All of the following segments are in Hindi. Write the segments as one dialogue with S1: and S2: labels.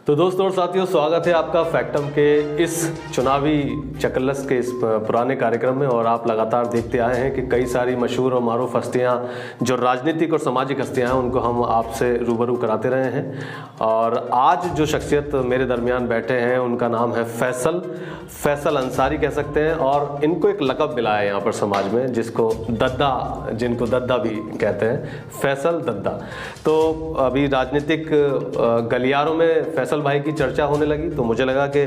S1: तो दोस्तों और साथियों, स्वागत है आपका फैक्टम के इस चुनावी चकल्लस के इस पुराने कार्यक्रम में। और आप लगातार देखते आए हैं कि कई सारी मशहूर और मारूफ हस्तियां, जो राजनीतिक और सामाजिक हस्तियां हैं, उनको हम आपसे रूबरू कराते रहे हैं। और आज जो शख्सियत मेरे दरमियान बैठे हैं उनका नाम है फैसल अंसारी कह सकते हैं। और इनको एक लक़ब मिला है यहाँ पर समाज में, जिसको दद्दा भी कहते हैं, फैसल दद्दा। तो अभी राजनीतिक गलियारों में फैसल भाई की चर्चा होने लगी, तो मुझे लगा कि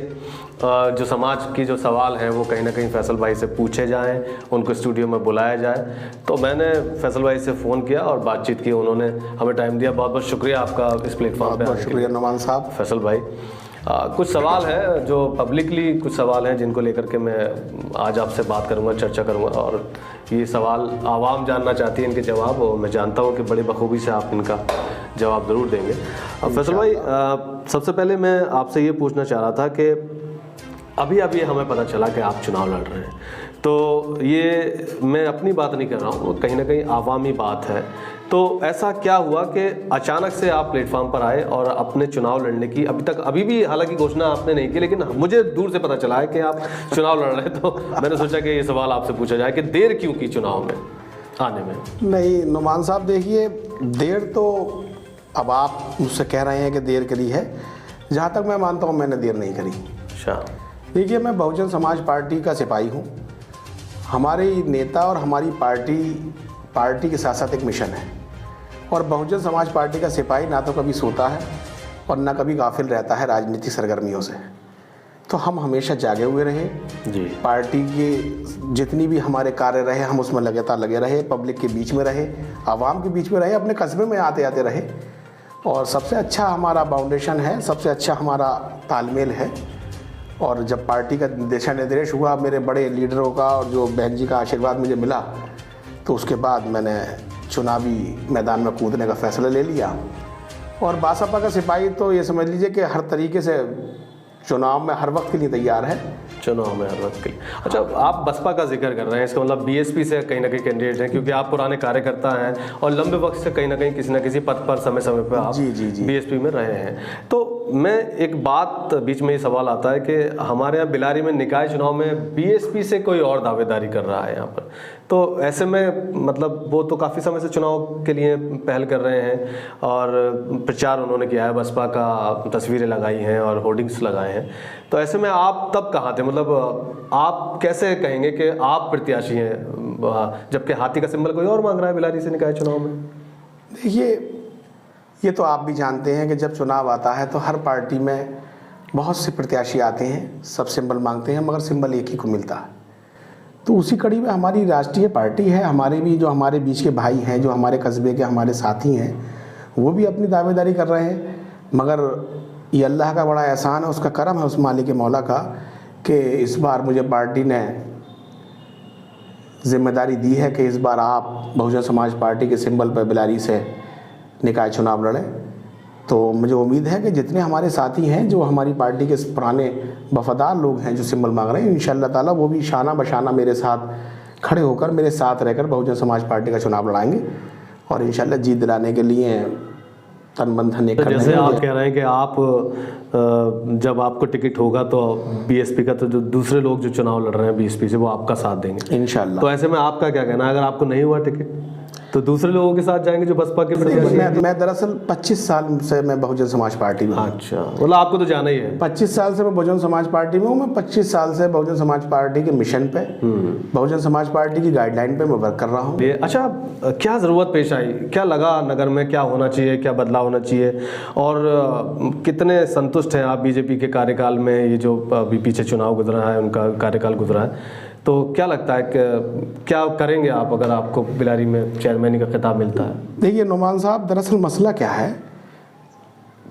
S1: जो समाज की जो सवाल हैं वो कहीं ना कहीं फैसल भाई से पूछे जाएं, उनको स्टूडियो में बुलाया जाए। तो मैंने फैसल भाई से फ़ोन किया और बातचीत की, उन्होंने हमें टाइम दिया। बहुत बहुत शुक्रिया आपका इस प्लेटफॉर्म पे।
S2: बहुत शुक्रिया नुमान साहब।
S1: फैसल भाई, कुछ सवाल है जो पब्लिकली कुछ सवाल हैं जिनको लेकर के मैं आज आपसे बात करूंगा, चर्चा करूंगा। और ये सवाल आवाम जानना चाहती है इनके जवाब, और मैं जानता हूं कि बड़ी बखूबी से आप इनका जवाब ज़रूर देंगे। फैसल भाई, सबसे पहले मैं आपसे ये पूछना चाह रहा था कि अभी हमें पता चला कि आप चुनाव लड़ रहे हैं। तो ये मैं अपनी बात नहीं कर रहा हूँ, कहीं ना कहीं आवामी बात है। तो ऐसा क्या हुआ कि अचानक से आप प्लेटफॉर्म पर आए और अपने चुनाव लड़ने की अभी भी हालांकि घोषणा आपने नहीं की, लेकिन मुझे दूर से पता चला है कि आप चुनाव लड़ रहे हैं। तो मैंने सोचा कि ये सवाल आपसे पूछा जाए कि देर क्यों की चुनाव में आने में?
S2: नहीं नुमान साहब, देखिए देर तो अब आप मुझसे कह रहे हैं कि देर करी है, जहाँ तक मैं मानता हूँ मैंने देर नहीं करी।
S1: अच्छा,
S2: देखिए मैं बहुजन समाज पार्टी का सिपाही हूँ। हमारी नेता और हमारी पार्टी के साथ साथ एक मिशन है। और बहुजन समाज पार्टी का सिपाही ना तो कभी सोता है और ना कभी गाफिल रहता है राजनीतिक सरगर्मियों से। तो हम हमेशा जागे हुए रहे
S1: जी।
S2: पार्टी के जितनी भी हमारे कार्य रहे हम उसमें लगातार लगे रहे, पब्लिक के बीच में रहे, आवाम के बीच में रहे, अपने कस्बे में आते आते रहे। और सबसे अच्छा हमारा फाउंडेशन है, सबसे अच्छा हमारा तालमेल है। और जब पार्टी का दिशा निर्देश हुआ मेरे बड़े लीडरों का और जो बहन जी का आशीर्वाद मुझे मिला, तो उसके बाद मैंने चुनावी मैदान में कूदने का फैसला ले लिया। और बासपा का सिपाही तो ये समझ लीजिए कि हर तरीके से चुनाव में हर वक्त के लिए तैयार है।
S1: चुनाव में हर वक्त के लिए। अच्छा, आप बसपा का जिक्र कर रहे हैं, इसका मतलब बीएसपी से कहीं ना कहीं कैंडिडेट हैं, क्योंकि आप पुराने कार्यकर्ता हैं और लंबे वक्त से कहीं ना कहीं किसी न किसी पद पर समय समय पर आप
S2: जी।
S1: बीएसपी में रहे हैं। तो मैं एक बात बीच में ये सवाल आता है कि हमारे यहाँ बिलारी में निकाय चुनाव में बीएसपी से कोई और दावेदारी कर रहा है यहाँ पर। तो ऐसे में मतलब वो तो काफ़ी समय से चुनाव के लिए पहल कर रहे हैं और प्रचार उन्होंने किया है, बसपा का तस्वीरें लगाई हैं और होर्डिंग्स लगाए हैं। तो ऐसे में आप तब कहाँ थे? मतलब आप कैसे कहेंगे कि आप प्रत्याशी हैं जबकि हाथी का सिंबल कोई और मांग रहा है बिलारी से निकाय चुनाव में?
S2: देखिए, ये तो आप भी जानते हैं कि जब चुनाव आता है तो हर पार्टी में बहुत से प्रत्याशी आते हैं, सब सिंबल मांगते हैं, मगर सिंबल एक ही को मिलता है। तो उसी कड़ी में हमारी राष्ट्रीय पार्टी है, हमारे भी जो हमारे बीच के भाई हैं, जो हमारे कस्बे के हमारे साथी हैं, वो भी अपनी दावेदारी कर रहे हैं। मगर ये अल्लाह का बड़ा एहसान है, उसका करम है, उस मालिक मौला का, कि इस बार मुझे पार्टी ने जिम्मेदारी दी है कि इस बार आप बहुजन समाज पार्टी के सिंबल पर बिलारी से निकाय चुनाव लड़ें। तो मुझे उम्मीद है कि जितने हमारे साथी हैं, जो हमारी पार्टी के पुराने वफादार लोग हैं जो सिंबल मांग रहे हैं, इंशाअल्लाह ताला वो भी शाना बशाना मेरे साथ खड़े होकर, मेरे साथ रहकर बहुजन समाज पार्टी का चुनाव लड़ाएंगे और इंशाअल्लाह जीत दिलाने के लिए तन मन धन एक।
S1: जैसे आप कह रहे हैं कि आप जब आपको टिकट होगा तो बीएसपी का, तो जो दूसरे लोग जो चुनाव लड़ रहे हैं बीएसपी से, वो आपका साथ देंगे इंशाअल्लाह। तो ऐसे में आपका क्या कहना है, अगर आपको नहीं हुआ टिकट तो दूसरे लोगों के साथ जाएंगे जो बसपा के प्रत्याशी?
S2: मैं दरअसल 25 साल से मैं बहुजन समाज पार्टी में।
S1: अच्छा, मतलब आपको तो जाना ही है।
S2: 25 साल से मैं बहुजन समाज पार्टी में हूँ। मैं 25 साल से बहुजन समाज पार्टी के मिशन पे, बहुजन समाज पार्टी की गाइडलाइन पे मैं वर्क कर रहा हूँ।
S1: अच्छा, क्या ज़रूरत पेश आई, क्या लगा नगर में, क्या होना चाहिए, क्या बदलाव होना चाहिए, और कितने संतुष्ट हैं आप बीजेपी के कार्यकाल में? ये जो अभी पीछे चुनाव गुजरा है, उनका कार्यकाल गुजरा है, तो क्या लगता है कि क्या करेंगे आप अगर आपको बिलारी में चेयरमैनी का खिताब मिलता है?
S2: देखिए नुमान साहब, दरअसल मसला क्या है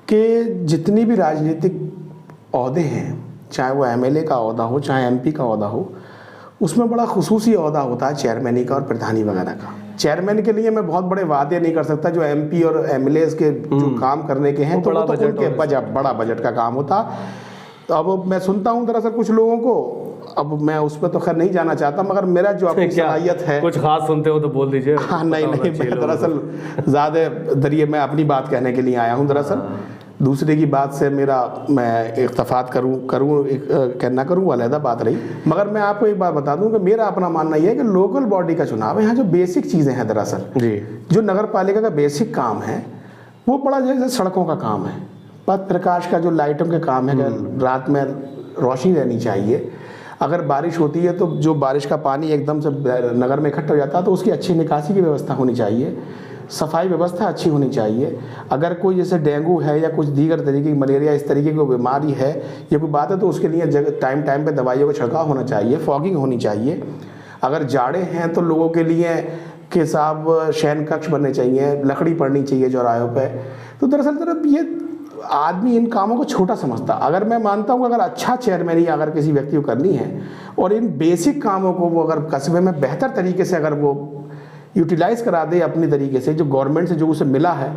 S2: कि जितनी भी राजनीतिक ओहदे हैं, चाहे वो एमएलए का ओहदा हो, चाहे एमपी का ओहदा हो, उसमें बड़ा खुसूसी ओहदा होता है चेयरमैनी का और प्रधानी वगैरह का। चेयरमैन के लिए मैं बहुत बड़े वादे नहीं कर सकता। जो एमपी और एमएलए के जो काम करने के हैं, तो वो तो उनके बड़ा बजट का काम होता। तो अब मैं सुनता हूँ दरअसल कुछ लोगों को, अब मैं उस पर तो खैर नहीं जाना चाहता, मगर मेरा जो अपनी सलाहियत है,
S1: कुछ खास सुनते हो तो बोल दीजिए।
S2: हाँ नहीं, मैं दरअसल ज़्यादा दरिए मैं अपनी बात कहने के लिए आया हूँ दरअसल। दूसरे की बात से मैं इख्तफात कहना करूँ वो अलहदा बात रही। मगर मैं आपको एक बात बता दूं कि मेरा अपना मानना यह है कि लोकल बॉडी का चुनाव है, यहाँ जो बेसिक चीज़ें हैं दरअसल
S1: जी,
S2: जो नगर पालिका का बेसिक काम है वो बड़ा जैसे सड़कों का काम है, पथ प्रकाश का जो लाइटों के काम है कि रात में रोशनी रहनी चाहिए। अगर बारिश होती है तो जो बारिश का पानी एकदम से नगर में इकट्ठा हो जाता है तो उसकी अच्छी निकासी की व्यवस्था होनी चाहिए, सफाई व्यवस्था अच्छी होनी चाहिए। अगर कोई जैसे डेंगू है या कुछ दीगर तरीके की मलेरिया इस तरीके की बीमारी है या कोई बात है तो उसके लिए टाइम टाइम पे दवाइयों का छिड़काव होना चाहिए, फॉगिंग होनी चाहिए। अगर जाड़े हैं तो लोगों के लिए के साहब शयन कक्ष बनने चाहिए, लकड़ी पड़नी चाहिए चौराहों पे। तो दरअसल ये आदमी इन कामों को छोटा समझता। अगर मैं मानता हूँ अगर अच्छा चेयरमैन ही अगर किसी व्यक्ति को करनी है और इन बेसिक कामों को वो अगर कस्बे में बेहतर तरीके से अगर वो यूटिलाइज करा दे अपनी तरीके से जो गवर्नमेंट से जो उसे मिला है,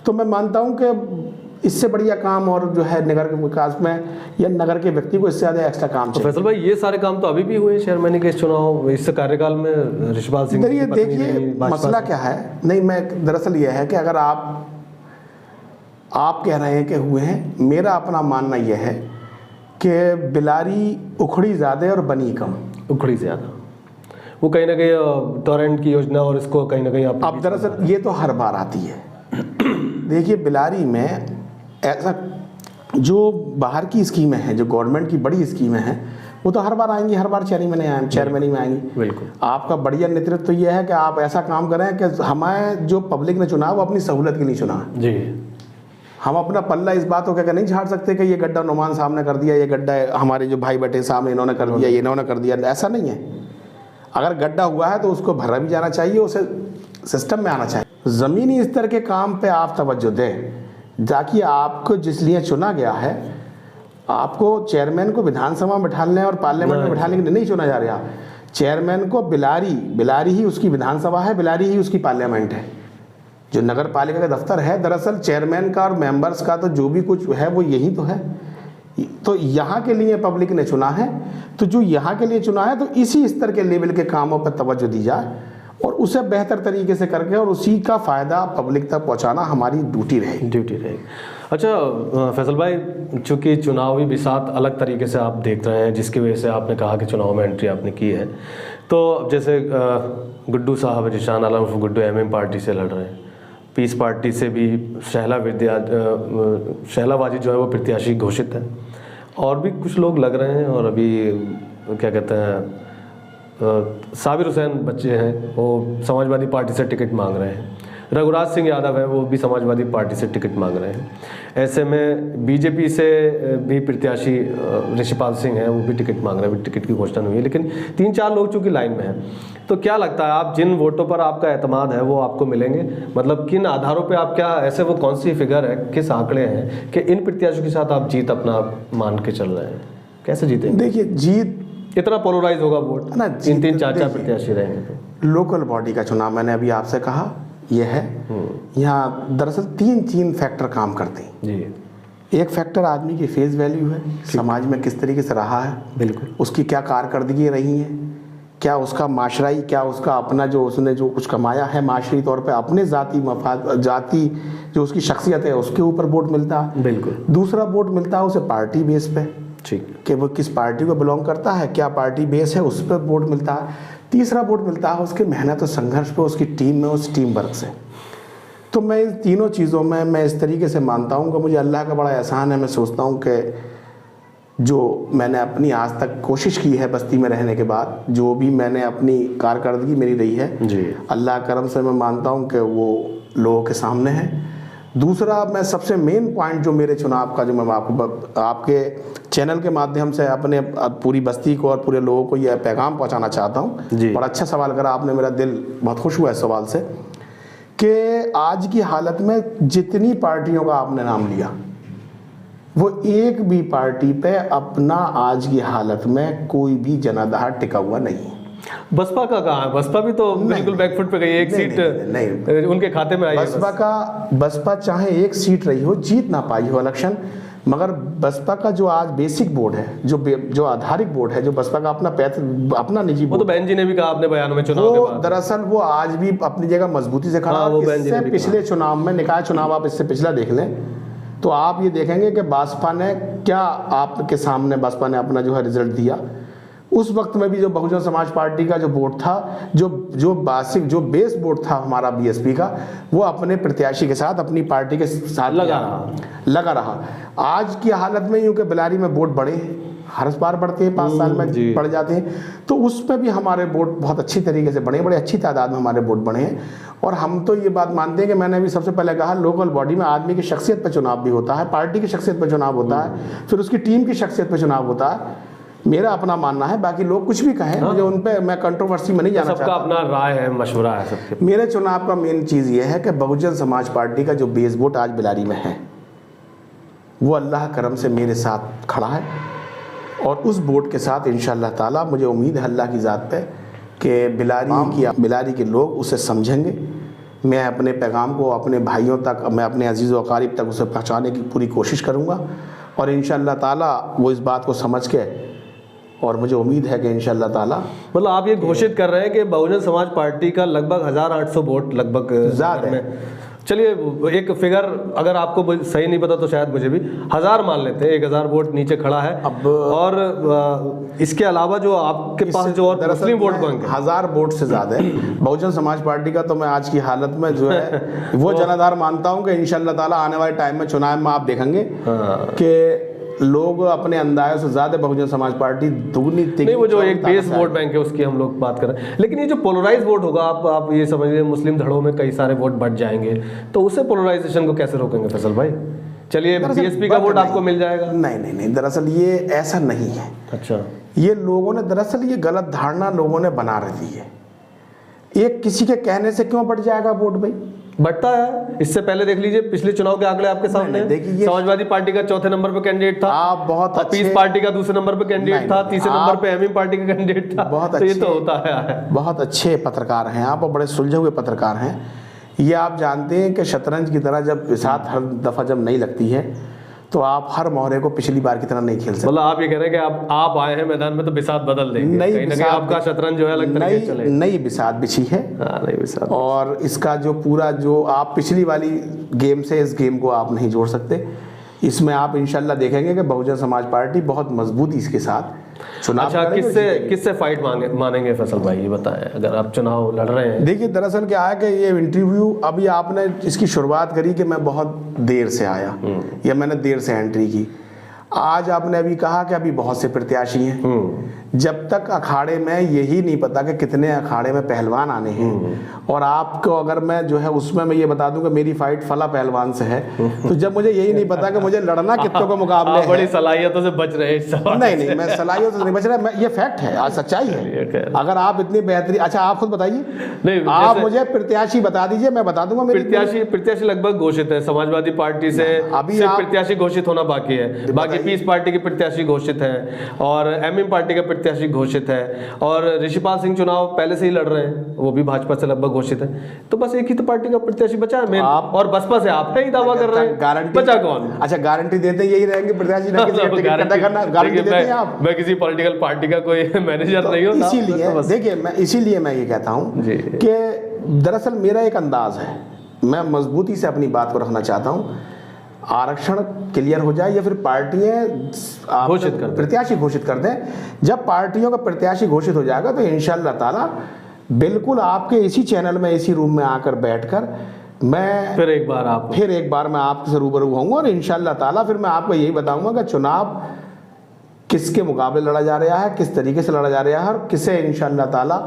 S2: तो मैं मानता हूँ कि इससे बढ़िया काम और जो है नगर के विकास में या नगर के व्यक्ति को इससे ज़्यादा एक्स्ट्रा काम चाहिए।
S1: फैसल भाई, ये सारे काम तो अभी भी हुए चेयरमैन के इस चुनाव इस कार्यकाल में ऋषिपाल सिंह।
S2: देखिए मसला क्या है, नहीं मैं दरअसल ये है कि अगर आप कह रहे हैं कि हुए हैं, मेरा अपना मानना यह है कि बिलारी उखड़ी ज़्यादा और बनी कम।
S1: उखड़ी ज़्यादा, वो कहीं ना कहीं टोरेंट की योजना और इसको कहीं ना कहीं
S2: अब दरअसल ये तो हर बार आती है। देखिए बिलारी में ऐसा जो बाहर की स्कीमें हैं, जो गवर्नमेंट की बड़ी स्कीमें हैं, वो तो हर बार आएंगी, हर बार चेयरमैन में आएंगी।
S1: बिल्कुल।
S2: आपका बढ़िया नेतृत्व तो ये है कि आप ऐसा काम करें कि हमें जो पब्लिक ने चुना वो अपनी सहूलत के लिए चुना
S1: जी।
S2: हम अपना पल्ला इस बात को कहकर नहीं झाड़ सकते कि ये गड्ढा नुमान साहब ने कर दिया, ये गड्ढा हमारे जो भाई बेटे साहब इन्होंने कर दिया, ये इन्होंने कर दिया। ऐसा नहीं है। अगर गड्ढा हुआ है तो उसको भरा भी जाना चाहिए, उसे सिस्टम में आना चाहिए। ज़मीनी स्तर के काम पे आप तवज्जो दें ताकि आपको जिस लिए चुना गया है, आपको चेयरमैन को विधानसभा में बैठाने और पार्लियामेंट में बैठाने के लिए नहीं चुना जा रहा। चेयरमैन को बिलारी ही उसकी विधानसभा है, बिलारी ही उसकी पार्लियामेंट है। जो नगर पालिका का दफ्तर है दरअसल चेयरमैन का और मेंबर्स का तो जो भी कुछ है वो यही तो है। तो यहाँ के लिए पब्लिक ने चुना है, तो जो यहाँ के लिए चुना है तो इसी स्तर के लेवल के कामों पर तवज्जो दी जाए और उसे बेहतर तरीके से करके और उसी का फ़ायदा पब्लिक तक पहुँचाना हमारी ड्यूटी रहेगी।
S1: अच्छा फैसल भाई, चूँकि चुनावी बिसात अलग तरीके से आप देख रहे हैं, जिसकी वजह से आपने कहा कि चुनाव में एंट्री आपने की है, तो जैसे गुड्डू साहब जिशान आलम गुड्डू एमएम पार्टी से लड़ रहे हैं, पीस पार्टी से भी शहलाबाजी जो है वो प्रत्याशी घोषित है, और भी कुछ लोग लग रहे हैं, और अभी क्या कहते हैं साबिर हुसैन बच्चे हैं वो समाजवादी पार्टी से टिकट मांग रहे हैं, रघुराज सिंह यादव है वो भी समाजवादी पार्टी से टिकट मांग रहे हैं। ऐसे में बीजेपी से भी प्रत्याशी ऋषिपाल सिंह हैं वो भी टिकट मांग रहे हैं, टिकट की घोषणा नहीं हुई है, लेकिन 3-4 लोग चूँकि लाइन में हैं। तो क्या लगता है आप जिन वोटों पर आपका एतमाद है वो आपको मिलेंगे? मतलब किन आधारों पे आप क्या ऐसे वो कौन सी फिगर है, किस आंकड़े हैं कि इन प्रत्याशियों के साथ आप जीत अपना मान के चल रहे हैं? कैसे जीतेंगे?
S2: देखिए जीत इतना
S1: पोलराइज होगा वोट
S2: ना,
S1: 3-4 प्रत्याशी रहेंगे तो।
S2: लोकल बॉडी का चुनाव मैंने अभी आपसे कहा यह है, यहाँ दरअसल 3 फैक्टर काम करते हैं
S1: जी।
S2: एक फैक्टर आदमी की फेस वैल्यू है, समाज में किस तरीके से रहा है,
S1: बिल्कुल,
S2: उसकी क्या कारकर्दगी रही है, क्या उसका माशराई, क्या उसका अपना जो उसने जो कुछ कमाया है माशरी तौर पे अपने जाति जो उसकी शख्सियत है उसके ऊपर वोट मिलता है।
S1: बिल्कुल।
S2: दूसरा वोट मिलता है उसे पार्टी बेस पे,
S1: ठीक,
S2: कि वो किस पार्टी को बिलोंग करता है, क्या पार्टी बेस है, उस पर वोट मिलता है। तीसरा वोट मिलता है उसके मेहनत और संघर्ष पे, उसकी टीम में, उस टीम वर्क से। तो मैं इन तीनों चीज़ों में मैं इस तरीके से मानता हूँ कि मुझे अल्लाह का बड़ा एहसान है। मैं सोचता हूँ कि जो मैंने अपनी आज तक कोशिश की है बस्ती में रहने के बाद, जो भी मैंने अपनी कारकर्दगी मेरी रही है
S1: जी,
S2: अल्लाह करम से मैं मानता हूँ कि वो लोगों के सामने है। दूसरा मैं सबसे मेन पॉइंट जो मेरे चुनाव का जो मैं आपको आपके चैनल के माध्यम से अपने पूरी बस्ती को और पूरे लोगों को यह पैगाम पहुंचाना चाहता हूं। बड़ा अच्छा सवाल करा आपने, मेरा दिल बहुत खुश हुआ इस सवाल से कि आज की हालत में जितनी पार्टियों का आपने नाम लिया वो एक भी पार्टी पे अपना आज की हालत में कोई भी जनाधार टिका हुआ नहीं है।
S1: बसपा का कहाँ है? बसपा भी तो बिल्कुल बैकफुट पे गई, एक सीट नहीं उनके खाते में आई है।
S2: बसपा चाहे एक सीट रही हो, जीत ना पाई हो इलेक्शन, मगर बसपा का जो आज बेसिक बोर्ड है, जो आधारिक बोर्ड है, जो बसपा का अपना निजी
S1: वो तो बहन जी ने भी कहा अपने बयानों में चुनाव के बाद,
S2: दरअसल वो आज भी अपनी जगह मजबूती से खड़ा है। इससे पिछले चुनाव में निकाय चुनाव आप इससे पिछला देख लें तो आप ये देखेंगे कि बसपा ने क्या आपके सामने बसपा ने अपना जो है रिजल्ट दिया। उस वक्त में भी जो बहुजन समाज पार्टी का जो वोट था, जो बेसिक जो बेस वोट था हमारा बीएसपी का, वो अपने प्रत्याशी के साथ अपनी पार्टी के साथ लगा रहा। आज की हालत में यूं कि बिलारी में वोट बढ़े हैं, हर बार बढ़ते हैं, 5 साल में बढ़ जाते हैं, तो उसमें भी हमारे वोट बहुत अच्छी तरीके से बढ़े, बड़े अच्छी तादाद में हमारे वोट बढ़े हैं। और हम तो ये बात मानते हैं कि मैंने अभी सबसे पहले कहा, लोकल बॉडी में आदमी की शख्सियत पर चुनाव भी होता है, पार्टी की शख्सियत पर चुनाव होता है, फिर उसकी टीम की शख्सियत पर चुनाव होता है। मेरा अपना मानना है, बाकी लोग कुछ भी कहें, मुझे उन पे मैं कंट्रोवर्सी में नहीं जाना चाहता।
S1: सबका अपना राय है, मशवरा है सबके।
S2: मेरे चुनाव का मेन चीज़ ये है कि बहुजन समाज पार्टी का जो बेस वोट आज बिलारी में है, वो अल्लाह करम से मेरे साथ खड़ा है, और उस वोट के साथ इंशाअल्लाह ताला मुझे उम्मीद है अल्लाह की ज़ात पे कि बिलारी के लोग उसे समझेंगे। मैं अपने पैगाम को अपने भाइयों तक, मैं अपने अजीज़ व अकारीब तक उसे पहुँचाने की पूरी कोशिश करूँगा, और इंशाअल्लाह ताला वो इस बात को समझ के, और मुझे उम्मीद है कि इंशाअल्लाह ताला,
S1: मतलब आप ये घोषित कर रहे हैं कि बहुजन समाज पार्टी का लगभग 1800 वोट लगभग
S2: ज़्यादा है।
S1: चलिए एक फिगर अगर आपको सही नहीं पता तो शायद मुझे भी 1000 मान लेते हैं, 1000 वोट नीचे खड़ा है।
S2: अब
S1: और इसके अलावा जो आपके पास जो और मुस्लिम वोट बैंक है
S2: 1000 वोट से ज़्यादा है बहुजन समाज पार्टी का, तो मैं आज की हालत में जो है वो जनाधार मानता हूँ कि इंशाअल्लाह ताला आने वाले टाइम में चुनाव में आप देखेंगे कि लोग अपने अंदाज़ से ज़्यादा बहुजन समाज पार्टी दुगनी
S1: नहीं, वो जो एक बेस वोट बैंक है उसकी हम लोग बात कर रहे हैं। लेकिन ये जो पोलराइज वोट होगा, आप ये समझिए मुस्लिम धड़ों में कई सारे वोट बढ़ जाएंगे, तो उससे पोलराइजेशन को कैसे रोकेंगे फैसल भाई? चलिए बीएसपी का वोट आपको मिल जाएगा।
S2: नहीं, दरअसल ये ऐसा नहीं है।
S1: अच्छा,
S2: ये लोगों ने दरअसल ये गलत धारणा लोगों ने बना रखी है। एक किसी के कहने से क्यों बढ़ जाएगा वोट भाई?
S1: बढ़ता है। इससे पहले देख लीजिए पिछले चुनाव के आंकड़े आपके सामने।
S2: देखिए,
S1: समाजवादी पार्टी का चौथे नंबर पे कैंडिडेट था,
S2: आप बहुत अच्छे,
S1: पीस पार्टी का दूसरे नंबर पे कैंडिडेट था, तीसरे नंबर पे एमएम पार्टी का कैंडिडेट था।
S2: बहुत
S1: तो ये तो होता है।
S2: बहुत अच्छे पत्रकार हैं आप, और बड़े सुलझे हुए पत्रकार हैं। ये आप जानते हैं कि शतरंज की तरह जब बिसात हर दफ़ा जब नहीं लगती है, तो आप हर मोहरे को पिछली बार की तरह नहीं खेल सकते।
S1: मतलब आप ये कह रहे हैं कि आप आए हैं मैदान में तो बिसात बदल देंगे, कहीं ना कहीं आपका शतरंज जो है अलग तरीके से चलेगा।
S2: नई बिसात बिछी है।
S1: नई बिसात, और
S2: इसका जो पूरा जो आप पिछली वाली गेम से इस गेम को आप नहीं जोड़ सकते। इसमें आप इंशाल्लाह देखेंगे कि बहुजन समाज पार्टी बहुत मजबूती इसके साथ चुनाव।
S1: अच्छा, किससे फाइट मानेंगे फैसल भाई, ये बताएं, अगर आप चुनाव लड़ रहे हैं?
S2: देखिए, दरअसल क्या है कि ये इंटरव्यू अभी आपने इसकी शुरुआत करी कि मैं बहुत देर से आया या मैंने देर से एंट्री की। आज आपने अभी कहा कि अभी बहुत से प्रत्याशी हैं। जब तक अखाड़े में यही नहीं पता कि कितने अखाड़े में पहलवान आने हैं, और आपको अगर मैं जो है उसमें मैं ये बता दूं कि मेरी फाइट फला पहलवान से है, तो जब मुझे यही नहीं पता कि मुझे लड़ना कितनों के मुकाबले है।
S1: बड़ी सलाहियतों से बच रहे हैं।
S2: नहीं, मैं सलाहियतों से नहीं बच रहा, ये फैक्ट है, आज सच्चाई है। अगर आप इतनी बेहतरीन, अच्छा आप खुद बताइए, नहीं आप मुझे प्रत्याशी बता दीजिए, मैं बता दूंगा।
S1: प्रत्याशी लगभग घोषित है, समाजवादी पार्टी से अभी प्रत्याशी घोषित होना बाकी है, बाकी पीस पार्टी के प्रत्याशी घोषित है, और एमएम पार्टी का प्रत्याशी घोषित है, और ऋषिपाल सिंह चुनाव पहले से ही लड़ रहे हैं, वो भी भाजपा से लगभग घोषित है। तो बस एक ही तो पार्टी का प्रत्याशी बचा है, आप और बसपा से आप ही दावा कर रहे हैं। गारंटी बचा कौन?
S2: अच्छा, गारंटी देते यही रहेंगे प्रत्याशी ना गारंटी देते हैं आप?
S1: मैं किसी पॉलिटिकल पार्टी का कोई मैनेजर नहीं हूं,
S2: इसीलिए देखिए, इसीलिए मैं ये कहता हूं कि दरअसल मेरा एक अंदाज है, मैं मजबूती से अपनी बात को रखना चाहता हूं। आरक्षण क्लियर हो जाए या फिर पार्टियां घोषित कर प्रत्याशी घोषित कर दें। जब पार्टियों का प्रत्याशी घोषित हो जाएगा तो इंशाअल्लाह ताला बिल्कुल आपके इसी चैनल में, इसी रूम में आकर बैठकर मैं फिर एक बार मैं आपसे रूबरू होऊंगा, और इंशाअल्लाह ताला फिर मैं आपको यही बताऊंगा कि चुनाव किसके मुकाबले लड़ा जा रहा है, किस तरीके से लड़ा जा रहा है, और किसे इंशाअल्लाह ताला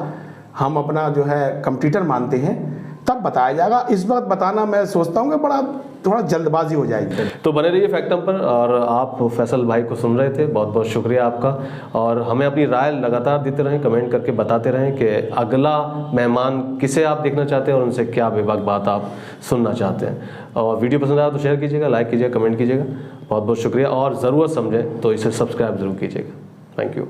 S2: हम अपना जो है कंप्यूटर मानते हैं, तब बताया जाएगा। इस वक्त बताना मैं सोचता हूँ कि बड़ा थोड़ा जल्दबाजी हो जाएगी।
S1: तो बने रहिए फैक्टम पर, और आप फैसल भाई को सुन रहे थे, बहुत बहुत शुक्रिया आपका। और हमें अपनी राय लगातार देते रहें, कमेंट करके बताते रहें कि अगला मेहमान किसे आप देखना चाहते हैं और उनसे क्या बेबाक बात आप सुनना चाहते हैं। और वीडियो पसंद आया तो शेयर कीजिएगा, लाइक कीजिएगा, कमेंट कीजिएगा। बहुत बहुत शुक्रिया, और ज़रूरत समझें तो इसे सब्सक्राइब ज़रूर कीजिएगा। Thank you.